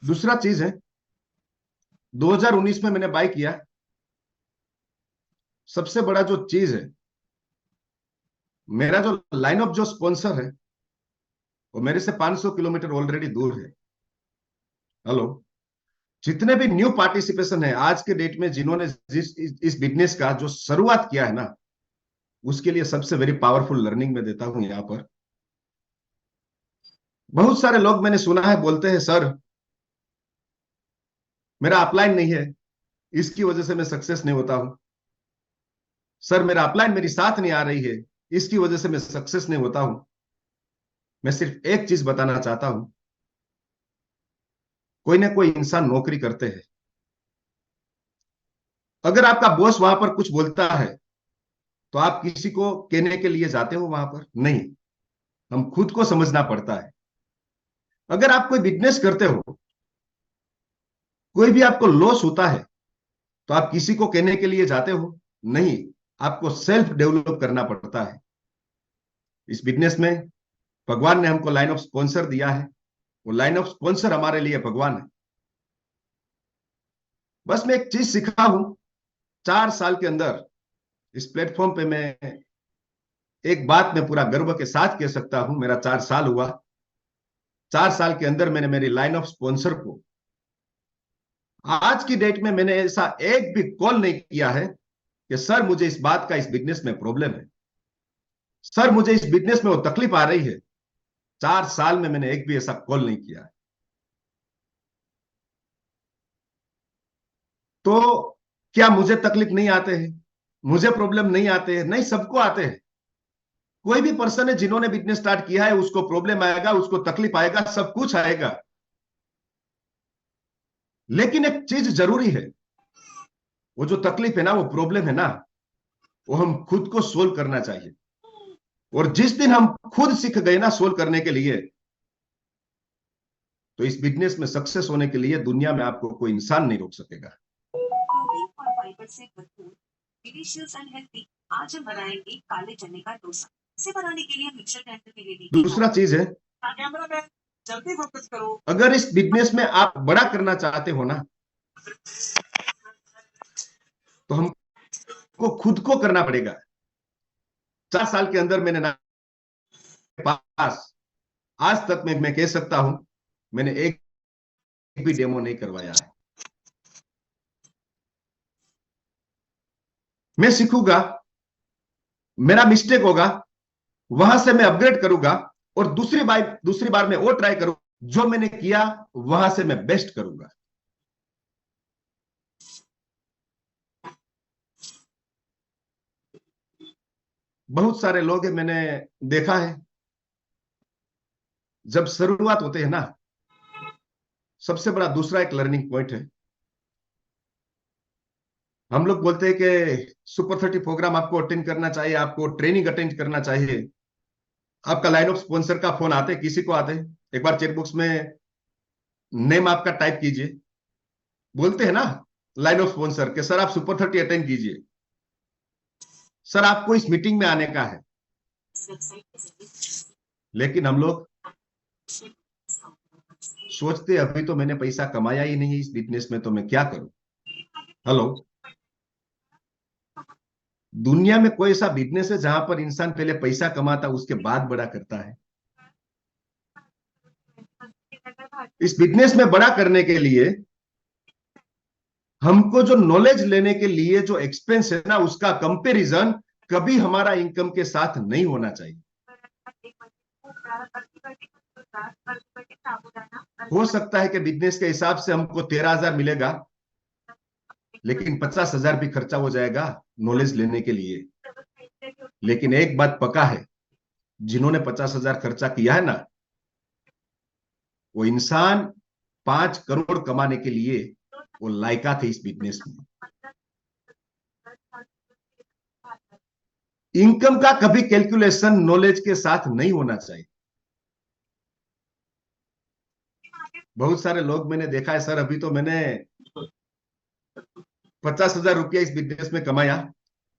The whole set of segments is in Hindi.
दूसरा चीज है, 2019 में मैंने बाय किया। सबसे बड़ा जो चीज है, मेरा जो लाइन ऑफ जो स्पॉन्सर है वो मेरे से 500 किलोमीटर ऑलरेडी दूर है। हेलो। जितने भी न्यू पार्टिसिपेशन है आज के डेट में, जिन्होंने इस बिजनेस का जो शुरुआत किया है ना, उसके लिए सबसे वेरी पावरफुल लर्निंग मैं देता हूं यहां पर। बहुत सारे लोग मैंने सुना है बोलते हैं, सर मेरा अपलाइन नहीं है, इसकी वजह से मैं सक्सेस नहीं होता हूं। सर मेरा अपलाइन मेरी साथ नहीं आ रही है, इसकी वजह से मैं सक्सेस नहीं होता हूं। मैं सिर्फ एक चीज बताना चाहता हूं, कोई ना कोई इंसान नौकरी करते हैं। अगर आपका बॉस वहां पर कुछ बोलता है तो आप किसी को कहने के लिए जाते हो वहां पर? नहीं, हम खुद को समझना पड़ता है। अगर आप कोई बिजनेस करते हो, कोई भी आपको लॉस होता है, तो आप किसी को कहने के लिए जाते हो? नहीं, आपको सेल्फ डेवलप करना पड़ता है। इस बिजनेस में भगवान ने हमको लाइन ऑफ स्पॉन्सर दिया है, वो लाइन ऑफ स्पॉन्सर हमारे लिए भगवान है। बस मैं एक चीज सीखा हूं 4 साल के अंदर इस प्लेटफॉर्म पे। मैं एक बात मैं पूरा गर्व के साथ कह सकता हूं, मेरा 4 साल हुआ। 4 साल के अंदर मैंने मेरी लाइन ऑफ स्पॉन्सर को, आज की डेट में मैंने ऐसा एक भी कॉल नहीं किया है कि सर मुझे इस बात का इस बिजनेस में प्रॉब्लम है, सर मुझे इस बिजनेस में वो तकलीफ आ रही है। 4 साल में मैंने एक भी ऐसा कॉल नहीं किया है। तो क्या मुझे तकलीफ नहीं आते हैं, मुझे प्रॉब्लम नहीं आते हैं? नहीं, सबको आते हैं। कोई भी पर्सन है जिन्होंने बिजनेस स्टार्ट किया है, उसको प्रॉब्लम आएगा, उसको तकलीफ आएगा, सब कुछ आएगा। लेकिन एक चीज जरूरी है, वो जो तकलीफ है ना, वो प्रॉब्लम है ना, वो हम खुद को सोल्व करना चाहिए। और जिस दिन हम खुद सीख गए ना सोल्व करने के लिए, तो इस बिजनेस में सक्सेस होने के लिए दुनिया में आपको कोई इंसान नहीं रोक सकेगा। प्रोटीन और फाइबर से भरपूर, डिलीशियस एंड हेल्दी। आज हम बनाएंगे काले चने का डोसा। इसे बनाने के लिए मिक्सर ग्राइंडर में ले लीजिए। दूसरा चीज है, कैमरा मैन जल्दी फोकस करो। अगर इस बिजनेस में आप बड़ा करना चाहते हो ना, तो हमको खुद को करना पड़ेगा। 4 साल के अंदर मैंने ना पास, आज तक मैं कह सकता हूं, मैंने एक भी डेमो नहीं करवाया है। मैं सीखूंगा, मेरा मिस्टेक होगा, वहां से मैं अपग्रेड करूंगा, और दूसरी बार मैं वो ट्राई करूंगा, जो मैंने किया वहां से मैं बेस्ट करूंगा। बहुत सारे लोग हैं, मैंने देखा है, जब शुरुआत होते हैं ना, सबसे बड़ा दूसरा एक लर्निंग पॉइंट है, हम लोग बोलते हैं कि सुपर 30 प्रोग्राम आपको अटेंड करना चाहिए, आपको ट्रेनिंग अटेंड करना चाहिए। आपका लाइन ऑफ स्पॉन्सर का फोन आते, किसी को आते, एक बार चेकबॉक्स में नेम आपका टाइप कीजिए। बोलते हैं ना लाइन ऑफ स्पॉन्सर के, सर आप सुपर 30 अटेंड कीजिए, सर आपको इस मीटिंग में आने का है। लेकिन हम लोग सोचते अभी तो मैंने पैसा कमाया ही नहीं है इस बिजनेस में, तो मैं क्या करूं। हेलो। दुनिया में कोई ऐसा बिजनेस है जहां पर इंसान पहले पैसा कमाता उसके बाद बड़ा करता है? इस बिजनेस में बड़ा करने के लिए हमको जो नॉलेज लेने के लिए जो एक्सपेंस है ना, उसका कंपैरिजन कभी हमारा इनकम के साथ नहीं होना चाहिए। हो सकता है कि बिजनेस के हिसाब से हमको 13,000 मिलेगा, लेकिन 50,000 भी खर्चा हो जाएगा नॉलेज लेने के लिए। लेकिन एक बात पक्का है, जिन्होंने 50,000 खर्चा किया है ना, वो इंसान 5 करोड़ कमाने के लिए वो लायकात है इस बिजनेस में। इनकम का कभी कैलकुलेशन नॉलेज के साथ नहीं होना चाहिए। बहुत सारे लोग मैंने देखा है, सर अभी तो मैंने 50,000 रुपया इस बिजनेस में कमाया,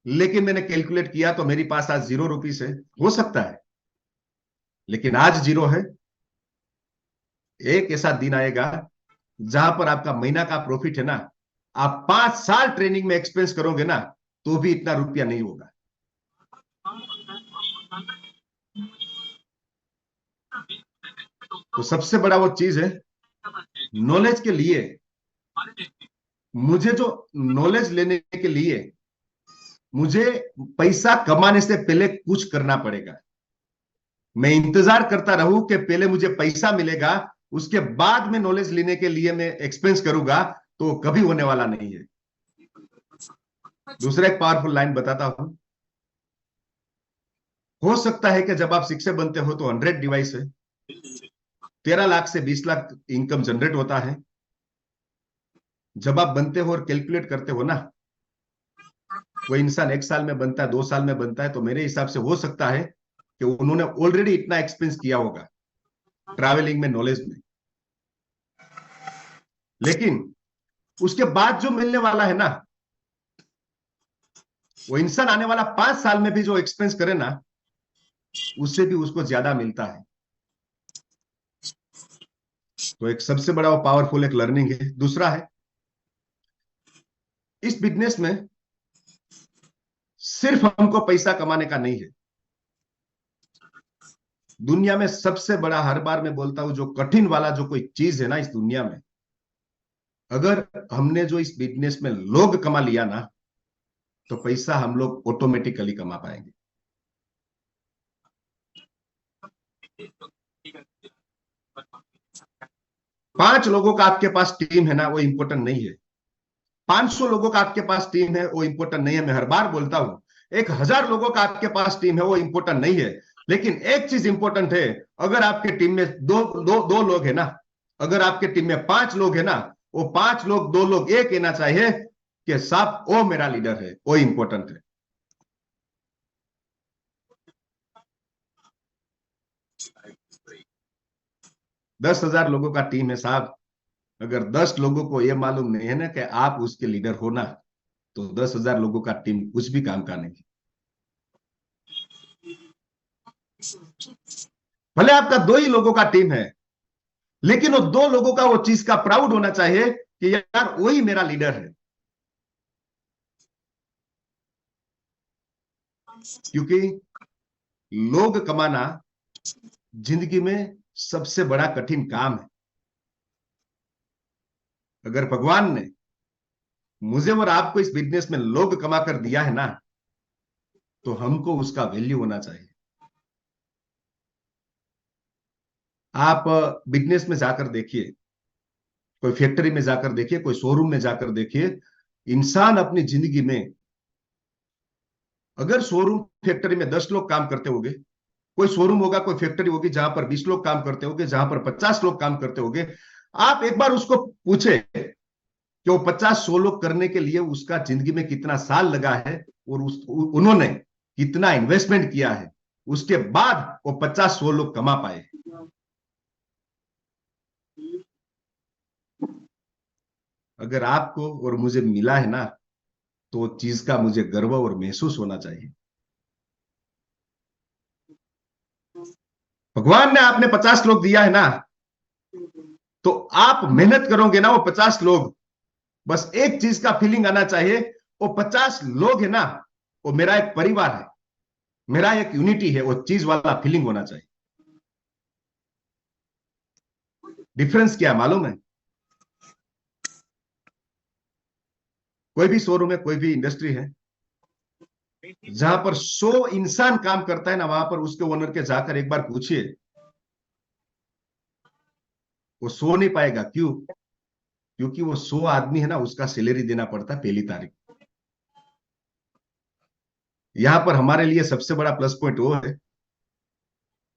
लेकिन मैंने कैलकुलेट किया तो मेरे पास आज 0 रुपीस है। हो सकता है, लेकिन आज 0 है, एक ऐसा दिन आएगा जहां पर आपका महीना का प्रॉफिट है ना, आप 5 साल ट्रेनिंग में एक्सपेंस करोगे ना, तो भी इतना रुपया नहीं होगा। तो सबसे बड़ा वो चीज है, नॉलेज के लिए, मुझे जो नॉलेज लेने के लिए मुझे पैसा कमाने से पहले कुछ करना पड़ेगा। मैं इंतजार करता रहूं कि पहले मुझे पैसा मिलेगा, उसके बाद में नॉलेज लेने के लिए मैं एक्सपेंस करूंगा, तो कभी होने वाला नहीं है। दूसरा एक पावरफुल लाइन बताता हूं। हो सकता है कि जब आप शिक्षक बनते हो तो 100 डिवाइस है, 13 लाख से 20 लाख इनकम जनरेट होता है। जब आप बनते हो और कैलकुलेट करते हो ना, कोई इंसान 1 साल में बनता है, 2 साल में बनता है, तो मेरे हिसाब से हो सकता है कि उन्होंने ऑलरेडी इतना एक्सपेंस किया होगा ट्रैवलिंग में, नॉलेज में। लेकिन उसके बाद जो मिलने वाला है ना, वो इंसान आने वाला 5 साल में भी जो एक्सपेंस करे ना, उससे भी उसको ज्यादा मिलता है। तो एक सबसे बड़ा वो पावरफुल एक लर्निंग है। दूसरा है, इस बिजनेस में सिर्फ हमको पैसा कमाने का नहीं है। दुनिया में सबसे बड़ा, हर बार मैं बोलता हूं, जो कठिन वाला जो कोई चीज है ना इस दुनिया में, अगर हमने जो इस बिजनेस में लोग कमा लिया ना, तो पैसा हम लोग ऑटोमेटिकली कमा पाएंगे। 5 लोगों का आपके पास टीम है ना, वो इंपॉर्टेंट नहीं है। 500 लोगों का आपके पास टीम है, वो इंपॉर्टेंट नहीं है। मैं हर बार बोलता हूं, 1,000 लोगों का आपके पास टीम है, वो इंपॉर्टेंट नहीं है। लेकिन एक चीज इंपॉर्टेंट है, अगर आपके टीम में दो लोग है ना, अगर आपके टीम में 5 लोग है ना, वो 5 लोग, 2 लोग ये कहना चाहिए कि साहब वो मेरा लीडर है, वो इंपॉर्टेंट है। दस हजार लोगों का टीम है साहब, अगर 10 लोगों को यह मालूम नहीं है ना कि आप उसके लीडर हो ना, तो 10,000 लोगों का टीम कुछ भी काम का नहीं। भले आपका 2 ही लोगों का टीम है, लेकिन वो 2 लोगों का वो चीज का प्राउड होना चाहिए कि यार वही मेरा लीडर है। क्योंकि लोग कमाना जिंदगी में सबसे बड़ा कठिन काम है। अगर भगवान ने मुझे और आपको इस बिजनेस में लोग कमा कर दिया है ना, तो हमको उसका वैल्यू होना चाहिए। आप बिजनेस में जाकर देखिए, कोई फैक्ट्री में जाकर देखिए, कोई शोरूम में जाकर देखिए, इंसान अपनी जिंदगी में, अगर शोरूम फैक्ट्री में 10 लोग काम करते होंगे, कोई शोरूम होगा, कोई फैक्ट्री होगी जहां पर 20 लोग काम करते होंगे, जहां पर 50 लोग काम करते होंगे, आप एक बार उसको पूछे कि वो 50-100 लोग करने के लिए उसका जिंदगी में कितना साल लगा है, और उन्होंने कितना इन्वेस्टमेंट किया है, उसके बाद वो 50-100 लोग कमा पाए। अगर आपको और मुझे मिला है ना, तो चीज का मुझे गर्व और महसूस होना चाहिए। भगवान ने आपने 50 लोग दिया है ना, तो आप मेहनत करोगे ना, वो 50 लोग, बस एक चीज का फीलिंग आना चाहिए, वो 50 लोग है ना, वो मेरा एक परिवार है, मेरा एक यूनिटी है, वो चीज वाला फीलिंग होना चाहिए। डिफरेंस क्या है मालूम है? कोई भी शोरूम है, कोई भी इंडस्ट्री है, जहां पर 100 इंसान काम करता है ना, वहां पर उसके ओनर के जाकर एक बार पूछिए, वो सो नहीं पाएगा। क्यों? क्योंकि वो 100 आदमी है ना, उसका सैलरी देना पड़ता है पहली तारीख। यहां पर हमारे लिए सबसे बड़ा प्लस पॉइंट वो है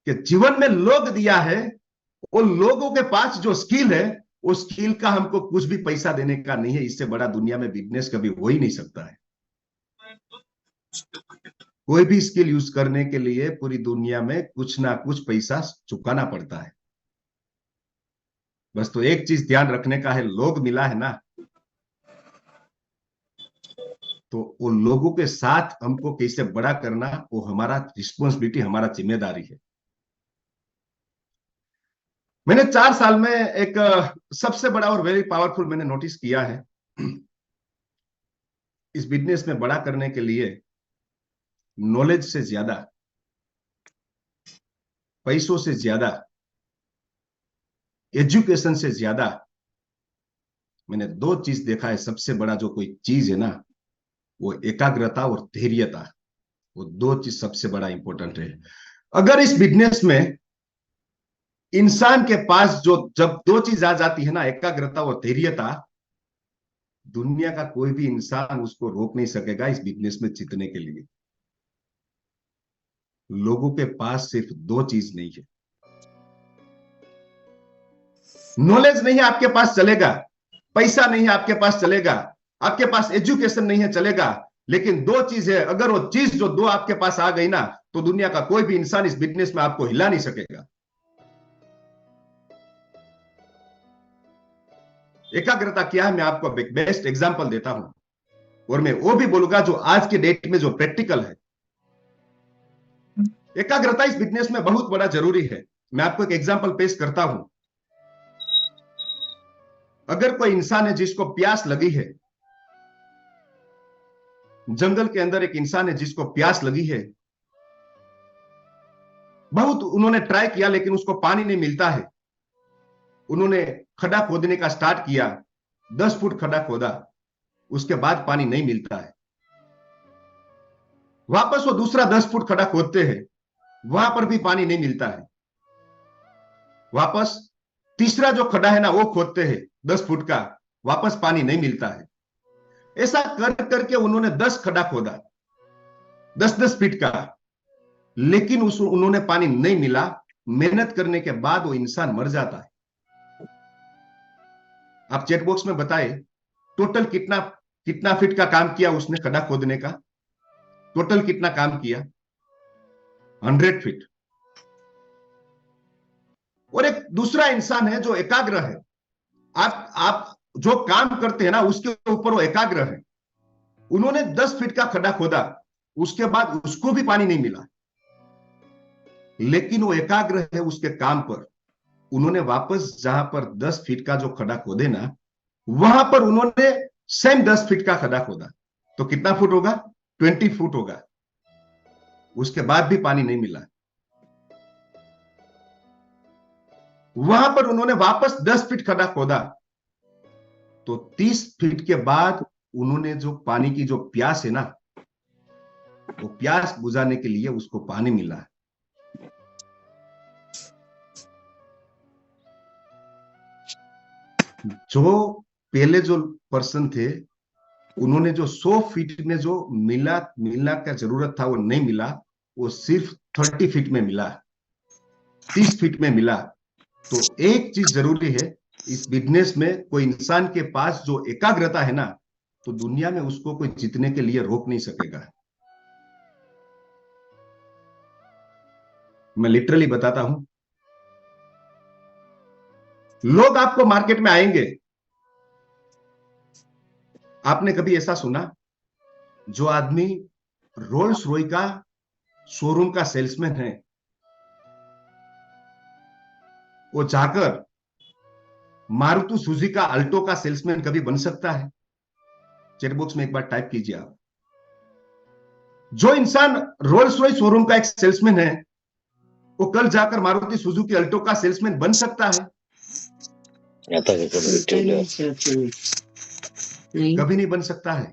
कि जीवन में लोग दिया है, उन लोगों के पास जो स्किल है, उस स्किल का हमको कुछ भी पैसा देने का नहीं है। इससे बड़ा दुनिया में बिजनेस कभी हो ही नहीं सकता है। कोई भी स्किल यूज करने के लिए पूरी दुनिया में कुछ ना कुछ पैसा चुकाना पड़ता है। बस तो एक चीज ध्यान रखने का है, लोग मिला है ना, तो उन लोगों के साथ हमको कैसे बड़ा करना, वो हमारा रिस्पॉन्सिबिलिटी, हमारा जिम्मेदारी है। मैंने 4 साल में एक सबसे बड़ा और वेरी पावरफुल मैंने नोटिस किया है। इस बिजनेस में बड़ा करने के लिए नॉलेज से ज्यादा, पैसों से ज्यादा, एजुकेशन से ज्यादा मैंने दो चीज देखा है। सबसे बड़ा जो कोई चीज है ना, वो एकाग्रता और धैर्यता। वो दो चीज सबसे बड़ा इंपॉर्टेंट है। अगर इस बिजनेस में इंसान के पास जो जब दो चीज आ जाती है ना, एकाग्रता और धैर्यता, दुनिया का कोई भी इंसान उसको रोक नहीं सकेगा इस बिजनेस में जीतने के लिए। लोगों के पास सिर्फ दो चीज नहीं है। नॉलेज नहीं है आपके पास चलेगा, पैसा नहीं है आपके पास चलेगा, आपके पास एजुकेशन नहीं है चलेगा, लेकिन दो चीज है। अगर वो चीज जो दो आपके पास आ गई ना, तो दुनिया का कोई भी इंसान इस बिजनेस में आपको हिला नहीं सकेगा। एकाग्रता क्या है, मैं आपको एक बेस्ट एग्जांपल देता हूं, और मैं वो भी बोलूंगा जो आज के डेट में जो प्रैक्टिकल है। एकाग्रता इस बिजनेस में बहुत बड़ा जरूरी है। मैं आपको एक एग्जांपल पेश करता हूं। अगर कोई इंसान है जिसको प्यास लगी है, जंगल के अंदर एक इंसान है जिसको प्यास लगी है, बहुत उन्होंने ट्राई किया लेकिन उसको पानी नहीं मिलता है। उन्होंने खड्डा खोदने का स्टार्ट किया, 10 फुट खड्डा खोदा, उसके बाद पानी नहीं मिलता है। वापस वो दूसरा 10 फुट खड्डा खोदते हैं, वहां पर भी पानी नहीं मिलता है। वापस तीसरा जो खड्डा है ना वो खोदते हैं 10 फुट का, वापस पानी नहीं मिलता है। ऐसा कर करके उन्होंने 10 खड्डा खोदा, 10-10 फीट का, लेकिन उस उन्होंने पानी नहीं मिला। मेहनत करने के बाद वो इंसान मर जाता है। आप चैट बॉक्स में बताए टोटल कितना कितना फीट का काम किया उसने खड्डा खोदने का, टोटल कितना काम किया? 100 फीट। और एक दूसरा इंसान है जो एकाग्र है। आप जो काम करते हैं ना उसके ऊपर वो एकाग्र है। उन्होंने 10 फीट का खड्डा खोदा, उसके बाद उसको भी पानी नहीं मिला, लेकिन वो एकाग्र है उसके काम पर। उन्होंने वापस जहां पर 10 फीट का जो खड्डा खोदे ना, वहां पर उन्होंने सेम 10 फीट का खड्डा खोदा, तो कितना फुट होगा? 20 फुट होगा। उसके बाद भी पानी नहीं मिला। वहां पर उन्होंने वापस 10 फीट खड्डा खोदा, तो 30 फीट के बाद उन्होंने जो पानी की जो प्यास है ना, वो प्यास बुझाने के लिए उसको पानी मिला। जो पहले जो पर्सन थे, उन्होंने जो 100 फीट में जो मिलना का जरूरत था वो नहीं मिला, वो सिर्फ 30 फीट में मिला, 30 फीट में मिला। तो एक चीज जरूरी है इस बिजनेस में, कोई इंसान के पास जो एकाग्रता है ना, तो दुनिया में उसको कोई जीतने के लिए रोक नहीं सकेगा। मैं लिटरली बताता हूं, लोग आपको मार्केट में आएंगे। आपने कभी ऐसा सुना जो आदमी रोल्स रॉय का शोरूम का सेल्समैन है, वो जाकर मारुति सुजुकी का अल्टो का सेल्समैन कभी बन सकता है? चैट बॉक्स में एक बार टाइप कीजिए आप। जो इंसान रोल्स रॉय शोरूम का एक सेल्समैन है, वो कल जाकर मारुति सुजुकी अल्टो का सेल्समैन बन सकता है? कभी नहीं बन सकता है।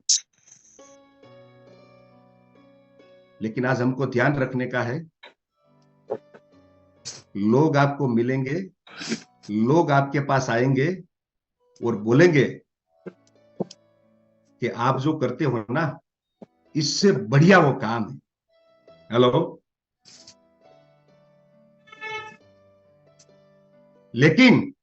लेकिन आज हमको ध्यान रखने का है, लोग आपको मिलेंगे, लोग आपके पास आएंगे और बोलेंगे कि आप जो करते हो ना, इससे बढ़िया वो काम है। हेलो। लेकिन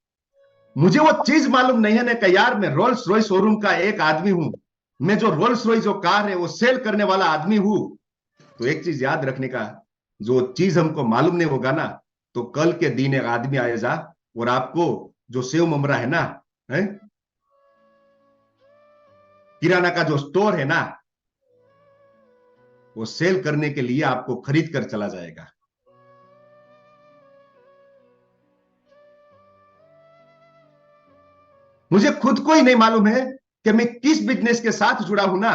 मुझे वो चीज मालूम नहीं है ना कि यार मैं रोल्स रॉयस शोरूम का एक आदमी हूं, मैं जो रोल्स रॉयस जो कार है वो सेल करने वाला आदमी हूं। तो एक चीज याद रखने का, जो चीज हमको मालूम नहीं होगा ना, तो कल के दिन एक आदमी आएगा और आपको जो सेव ममरा है ना, है किराना का जो स्टोर है ना, वो सेल करने के लिए आपको खरीद कर चला जाएगा। मुझे खुद को ही नहीं मालूम है कि मैं किस बिजनेस के साथ जुड़ा हूं ना,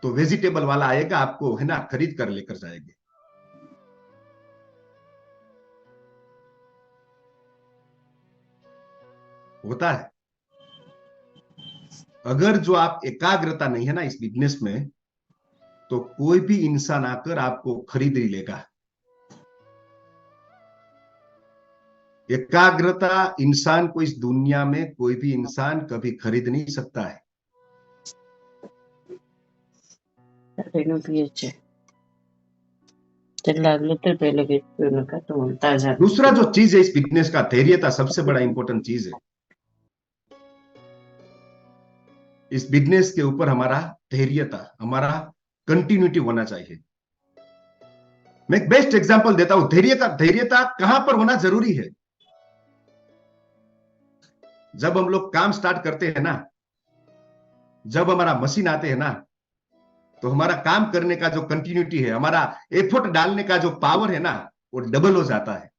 तो वेजिटेबल वाला आएगा, आपको है ना खरीद कर लेकर जाएंगे। होता है। अगर जो आप एकाग्रता नहीं है ना इस बिजनेस में, तो कोई भी इंसान आकर आपको खरीद ही लेगा। एकाग्रता इंसान को इस दुनिया में कोई भी इंसान कभी खरीद नहीं सकता है। दूसरा जो चीज है इस बिजनेस का, धैर्यता सबसे बड़ा इंपॉर्टेंट चीज है। इस बिजनेस के ऊपर हमारा धैर्यता, हमारा कंटिन्यूटी होना चाहिए। मैं एक बेस्ट एग्जांपल देता हूं, धैर्यता कहां पर होना जरूरी है। जब हम लोग काम स्टार्ट करते हैं ना, जब हमारा मशीन आते हैं ना, तो हमारा काम करने का जो कंटिन्यूटी है, हमारा एफर्ट डालने का जो पावर है ना, वो डबल हो जाता है।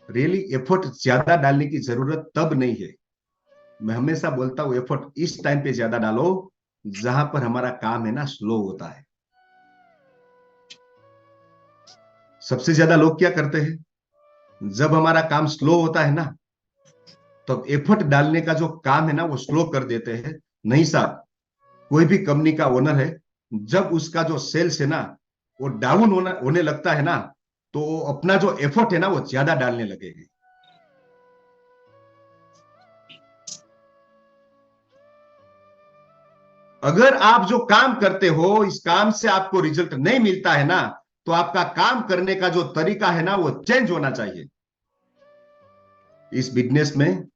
रियली एफर्ट ज्यादा डालने की जरूरत तब नहीं है। मैं हमेशा बोलता हूं एफर्ट इस टाइम पे ज्यादा डालो जहां पर हमारा काम है ना स्लो होता है। सबसे ज्यादा लोग क्या करते हैं, जब हमारा काम स्लो होता है ना, तो एफर्ट डालने का जो काम है ना वो स्लो कर देते हैं। नहीं साहब, कोई भी कंपनी का ओनर है, जब उसका जो सेल्स है ना वो डाउन होने लगता है ना, तो अपना जो एफर्ट है ना वो ज्यादा डालने लगेगी। अगर आप जो काम करते हो, इस काम से आपको रिजल्ट नहीं मिलता है ना, तो आपका काम करने का जो तरीका है ना वो चेंज होना चाहिए। इस बिजनेस में,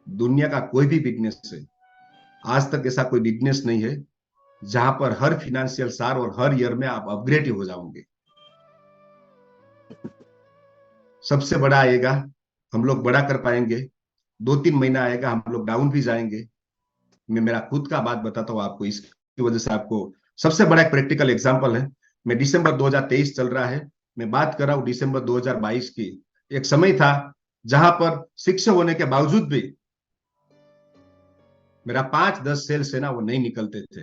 दुनिया का कोई भी बिजनेस है, आज तक ऐसा कोई बिजनेस नहीं है जहां पर हर फिनेंशियल साल और हर ईयर में आप अपग्रेड ही हो जाओगे। सबसे बड़ा आएगा, हम लोग बड़ा कर पाएंगे, 2-3 महीना आएगा हम लोग डाउन भी जाएंगे। मैं मेरा खुद का बात बताता हूँ आपको, इसकी वजह से आपको सबसे बड़ा एक प्रैक्टिकल एग्जांपल है। मैं दिसंबर 2023 चल रहा है, मैं बात कर रहा हूँ दिसंबर 2022 की। एक समय था जहां पर शिक्षक होने के बावजूद भी मेरा 5-10 सेल्स है ना वो नहीं निकलते थे।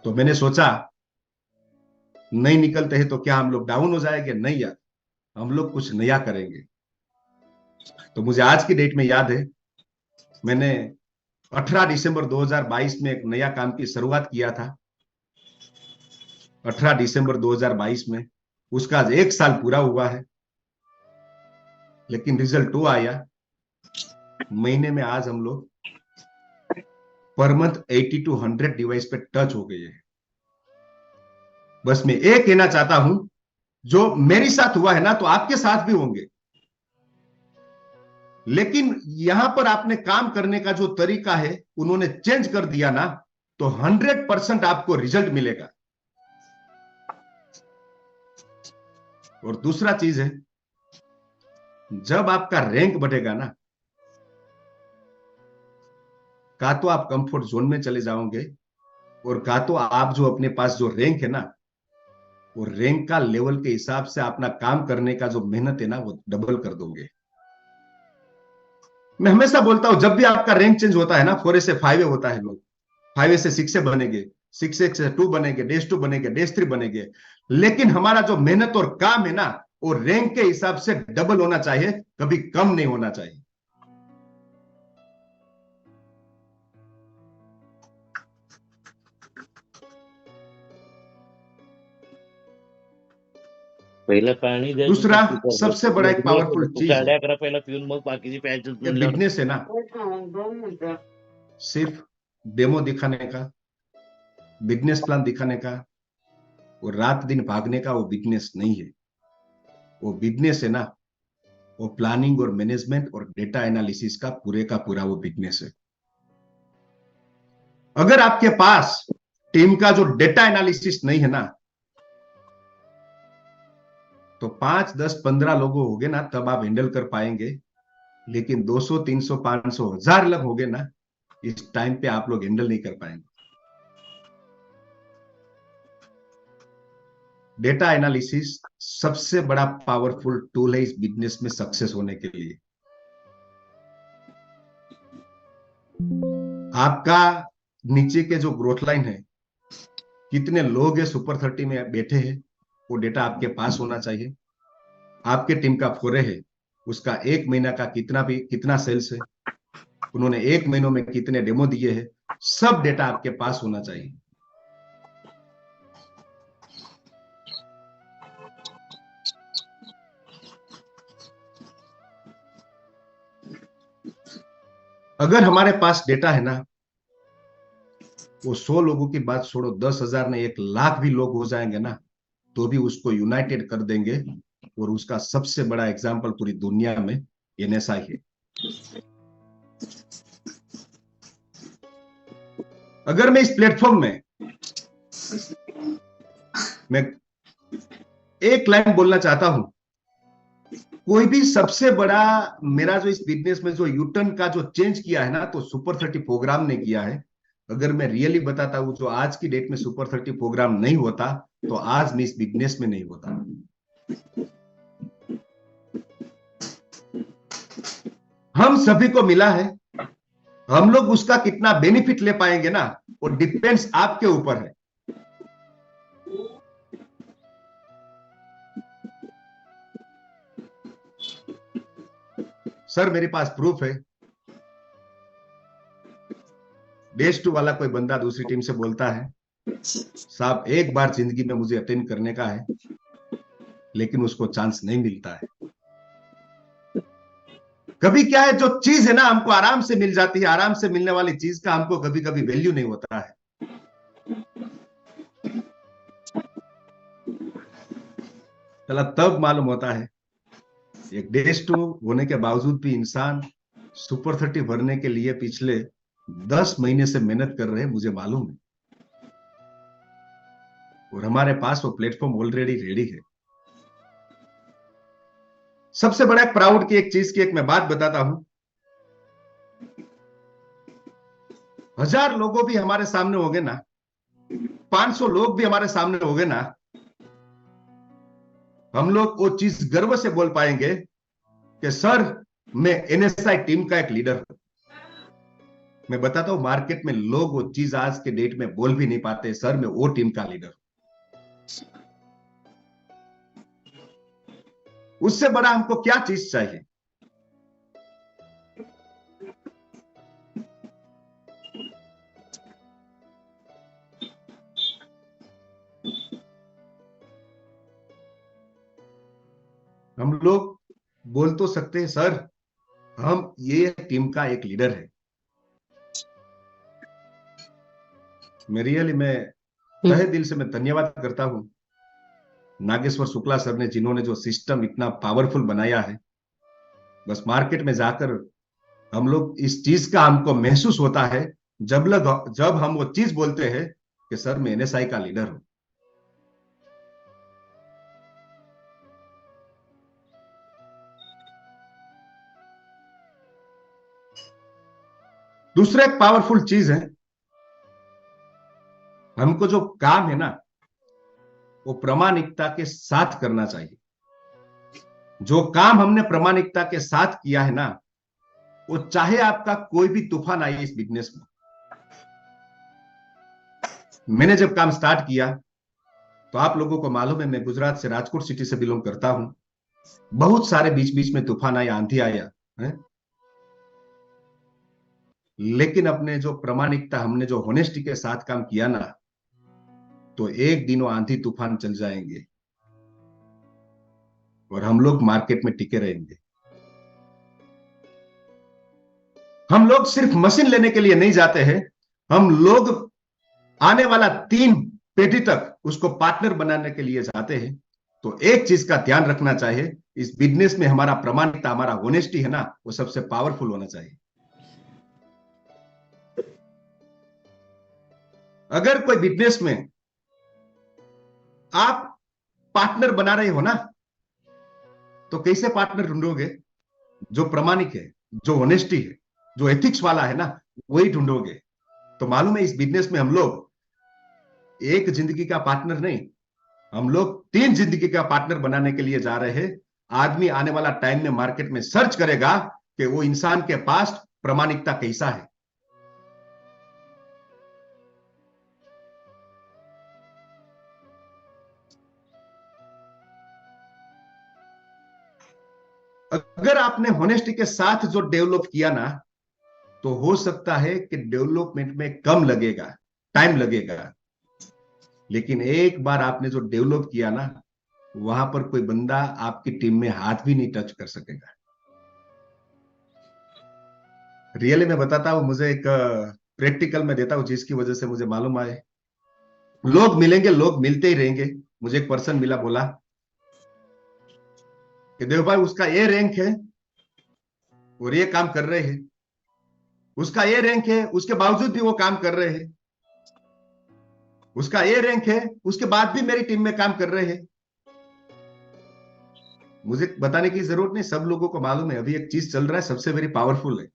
तो मैंने सोचा, नहीं निकलते हैं तो क्या हम लोग डाउन हो जाएंगे? नहीं यार, हम लोग कुछ नया करेंगे। तो मुझे आज की डेट में याद है, मैंने 18 दिसंबर 2022 में एक नया काम की शुरुआत किया था। 18 दिसंबर 2022 में उसका आज 1 साल पूरा हुआ है, लेकिन रिजल्ट वो आया, महीने में आज हम लोग पर मंथ 80 to 100 डिवाइस पे टच हो गए हैं। बस मैं एक कहना चाहता हूं, जो मेरे साथ हुआ है ना तो आपके साथ भी होंगे, लेकिन यहां पर आपने काम करने का जो तरीका है उन्होंने चेंज कर दिया ना, तो 100% आपको रिजल्ट मिलेगा। और दूसरा चीज है, जब आपका रैंक बढ़ेगा ना, का तो आप कंफर्ट जोन में चले जाओगे, और का तो आप जो अपने पास जो रैंक है ना, वो रैंक का लेवल के हिसाब से अपना काम करने का जो मेहनत है ना वो डबल कर दोगे। मैं हमेशा बोलता हूं, जब भी आपका रैंक चेंज होता है ना, 4A से 5A होता है, लोग 5A से 6A बनेंगे, 6A से 2 बनेंगे, डेज 2 बनेंगे, डेज 3 बनेंगे। लेकिन हमारा जो मेहनत और काम है ना, वो रैंक के हिसाब से डबल होना चाहिए, कभी कम नहीं होना चाहिए। पहिलं पाणी द्यायचं दूसरा नक्की करतात. सबसे बड़ा एक पावरफुल चीज है, 11:30 पहिला पिऊन मग बाकीची प्यायचं ये म्हणल्यावर बिजनेस है ना, सिर्फ डेमो दिखाने का, बिजनेस प्लान दिखाने का और रात दिन भागने का वो बिजनेस नहीं है। वो बिजनेस है ना, वो प्लानिंग और मैनेजमेंट और डेटा एनालिसिस का पूरे का पूरा वो बिजनेस है। अगर आपके पास टीम का जो डेटा एनालिसिस नहीं है ना, तो 5, 10, 15 लोग हो गए ना तब आप हैंडल कर पाएंगे, लेकिन 200, 300, 500, 1000 लोग हो गए ना, इस टाइम पे आप लोग हैंडल नहीं कर पाएंगे। डेटा एनालिसिस सबसे बड़ा पावरफुल टूल है इस बिजनेस में सक्सेस होने के लिए। आपका नीचे के जो ग्रोथ लाइन है, कितने लोग है सुपर 30 में बैठे हैं, वो डेटा आपके पास होना चाहिए। आपके टीम का फोरे है, उसका 1 महीना का कितना सेल्स है, उन्होंने 1 महीनों में कितने डेमो दिए हैं, सब डेटा आपके पास होना चाहिए। अगर हमारे पास डेटा है ना, वो 100 लोगों की बात छोड़ो, 10,000 ने 1,00,000 भी लोग हो जाएंगे ना, तो भी उसको यूनाइटेड कर देंगे। और उसका सबसे बड़ा एग्जाम्पल पूरी दुनिया में एनएसआई है। अगर मैं इस प्लेटफॉर्म में मैं एक लाइन बोलना चाहता हूं, कोई भी सबसे बड़ा मेरा जो इस बिजनेस में जो यूटर्न का जो चेंज किया है ना, तो सुपर 30 प्रोग्राम ने किया है। अगर मैं रियली बताता हूं, जो आज की डेट में सुपर 30 प्रोग्राम नहीं होता, तो आज मैं इस बिजनेस में नहीं होता। हम सभी को मिला है, हम लोग उसका कितना बेनिफिट ले पाएंगे ना, वो डिपेंड्स आपके ऊपर है। सर मेरे पास प्रूफ है। डेज 2 वाला कोई बंदा दूसरी टीम से बोलता है, साहब एक बार जिंदगी में मुझे अटेंड करने का है, लेकिन उसको चांस नहीं मिलता है। कभी क्या है, जो चीज है ना हमको आराम से मिल जाती है, आराम से मिलने वाली चीज का हमको कभी कभी वैल्यू नहीं होता है। चला तब मालूम होता है, एक डेज 2 होने के बावजूद भी इंसान सुपर 30 भरने के लिए पिछले 10 महीने से मेहनत कर रहे हैं, मुझे मालूम है। और हमारे पास वो प्लेटफॉर्म ऑलरेडी रेडी है। सबसे बड़ा प्राउड की एक चीज की एक मैं बात बताता हूं, 1000 लोगों भी हमारे सामने होंगे ना, 500 लोग भी हमारे सामने होंगे ना, हम लोग वो चीज गर्व से बोल पाएंगे कि सर मैं एनएसआई टीम का एक लीडर हूं। मैं बताता हूं, मार्केट में लोग वो चीज आज के डेट में बोल भी नहीं पाते, सर मैं वो टीम का लीडर हूं। उससे बड़ा हमको क्या चीज चाहिए? हम लोग बोल तो सकते हैं सर हम ये टीम का एक लीडर है। मैं रियली मैं तहे दिल से मैं धन्यवाद करता हूं नागेश्वर शुक्ला सर ने, जिन्होंने जो सिस्टम इतना पावरफुल बनाया है। बस मार्केट में जाकर हम लोग इस चीज का हमको महसूस होता है, जब हम वो चीज बोलते हैं कि सर मैं एनएसआई का लीडर हूं। दूसरा एक पावरफुल चीज है, हमको जो काम है ना वो प्रामाणिकता के साथ करना चाहिए। जो काम हमने प्रामाणिकता के साथ किया है ना, वो चाहे आपका कोई भी तूफान आए इस बिजनेस में। मैंने जब काम स्टार्ट किया तो आप लोगों को मालूम है, मैं गुजरात से राजकोट सिटी से बिलोंग करता हूं। बहुत सारे बीच बीच में तूफान आया, आंधी आया है, लेकिन अपने जो प्रामाणिकता, हमने जो होनेस्टी के साथ काम किया ना, तो एक दिन वो आंधी तूफान चल जाएंगे और हम लोग मार्केट में टिके रहेंगे। हम लोग सिर्फ मशीन लेने के लिए नहीं जाते हैं, हम लोग आने वाला 3 पीढ़ी तक उसको पार्टनर बनाने के लिए जाते हैं। तो एक चीज का ध्यान रखना चाहिए, इस बिजनेस में हमारा प्रामाणिकता, हमारा होनेस्टी है ना, वो सबसे पावरफुल होना चाहिए। अगर कोई बिजनेस में आप पार्टनर बना रहे हो ना, तो कैसे पार्टनर ढूंढोगे? जो प्रामाणिक है, जो ऑनेस्टी है, जो एथिक्स वाला है ना, वही ढूंढोगे। तो मालूम है, इस बिजनेस में हम लोग एक जिंदगी का पार्टनर नहीं, हम लोग 3 जिंदगी का पार्टनर बनाने के लिए जा रहे हैं। आदमी आने वाला टाइम में मार्केट में सर्च करेगा कि वो इंसान के पास प्रामाणिकता कैसा है। अगर आपने होनेस्टी के साथ जो डेवलप किया ना, तो हो सकता है कि डेवलपमेंट में कम लगेगा, टाइम लगेगा, लेकिन एक बार आपने जो डेवलप किया ना, वहां पर कोई बंदा आपकी टीम में हाथ भी नहीं टच कर सकेगा। रियली मैं बताता हूं, मुझे एक प्रैक्टिकल में देता हूं जिसकी वजह से मुझे मालूम आए। लोग मिलेंगे, लोग मिलते ही रहेंगे। मुझे एक पर्सन मिला, बोला कि देव भाई उसका ये रैंक है और ये काम कर रहे हैं, उसका ये रैंक है उसके बावजूद भी वो काम कर रहे हैं, उसका ये रैंक है उसके बाद भी मेरी टीम में काम कर रहे हैं। मुझे बताने की जरूरत नहीं, सब लोगों को मालूम है। अभी एक चीज चल रहा है, सबसे वेरी पावरफुल है।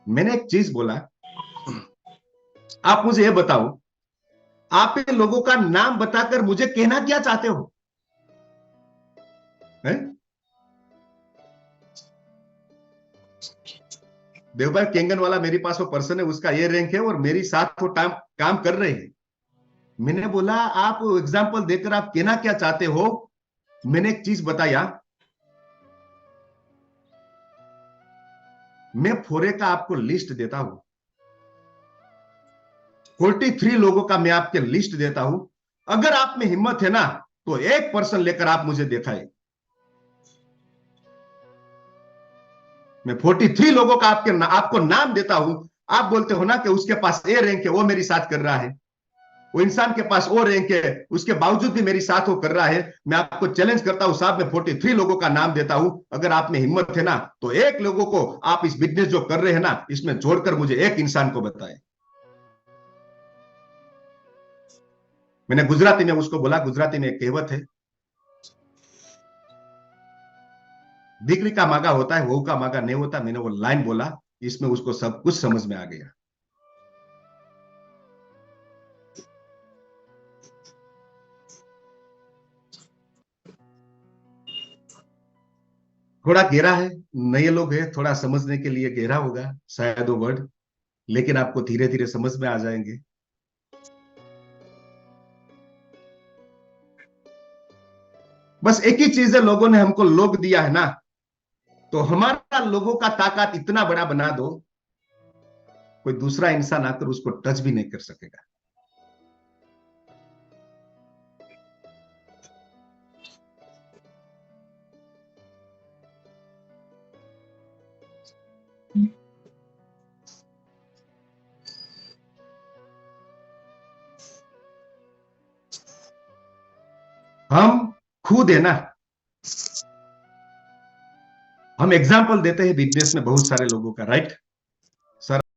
मैंने एक चीज बोला, आप मुझे ये बताओ, आप इन लोगों का नाम बताकर मुझे कहना क्या चाहते हो? है? देवभाई केंगन वाला मेरे पास वो पर्सन है, उसका ये रैंक है और मेरी साथ वो काम कर रहे हैं। मैंने बोला आप एग्जाम्पल देकर आप कहना क्या चाहते हो? मैंने एक चीज बताया, मैं फोरे का आपको लिस्ट देता हूं, 43 लोगों का मैं आपके लिस्ट देता हूं। अगर आप में हिम्मत है ना, तो एक पर्सन लेकर आप मुझे दिखाए। मैं 43 लोगों का आपको नाम देता हूं। आप बोलते हो ना कि उसके पास ए रैंक है, वो मेरी साथ कर रहा है, वो इंसान के पास ओ रैंक है, उसके बावजूद भी मेरी साथ वो कर रहा है। मैं आपको चैलेंज करता हूं साहब, मैं 43 लोगों का नाम देता हूं। अगर आप में हिम्मत है ना, तो एक लोगों को आप इस बिजनेस जो कर रहे हैं ना, इसमें जोड़कर मुझे एक इंसान को बताए। मैंने गुजराती में उसको बोला, गुजराती में एक कहावत है, दीकरी का मागा होता है, वहू का मागा नहीं होता। मैंने वो लाइन बोला, इसमें उसको सब कुछ समझ में आ गया। थोड़ा गहरा है, नए लोग हैं, थोड़ा समझने के लिए गहरा होगा शायद वो वर्ड, लेकिन आपको धीरे धीरे समझ में आ जाएंगे। बस एक ही चीज है, लोगों ने हमको लोग दिया है ना, तो हमारा लोगों का ताकत इतना बड़ा बना दो, कोई दूसरा इंसान आकर उसको टच भी नहीं कर सकेगा। हम खुद है ना, हम एग्जाम्पल देते हैं बिजनेस में बहुत सारे लोगों का, राइट?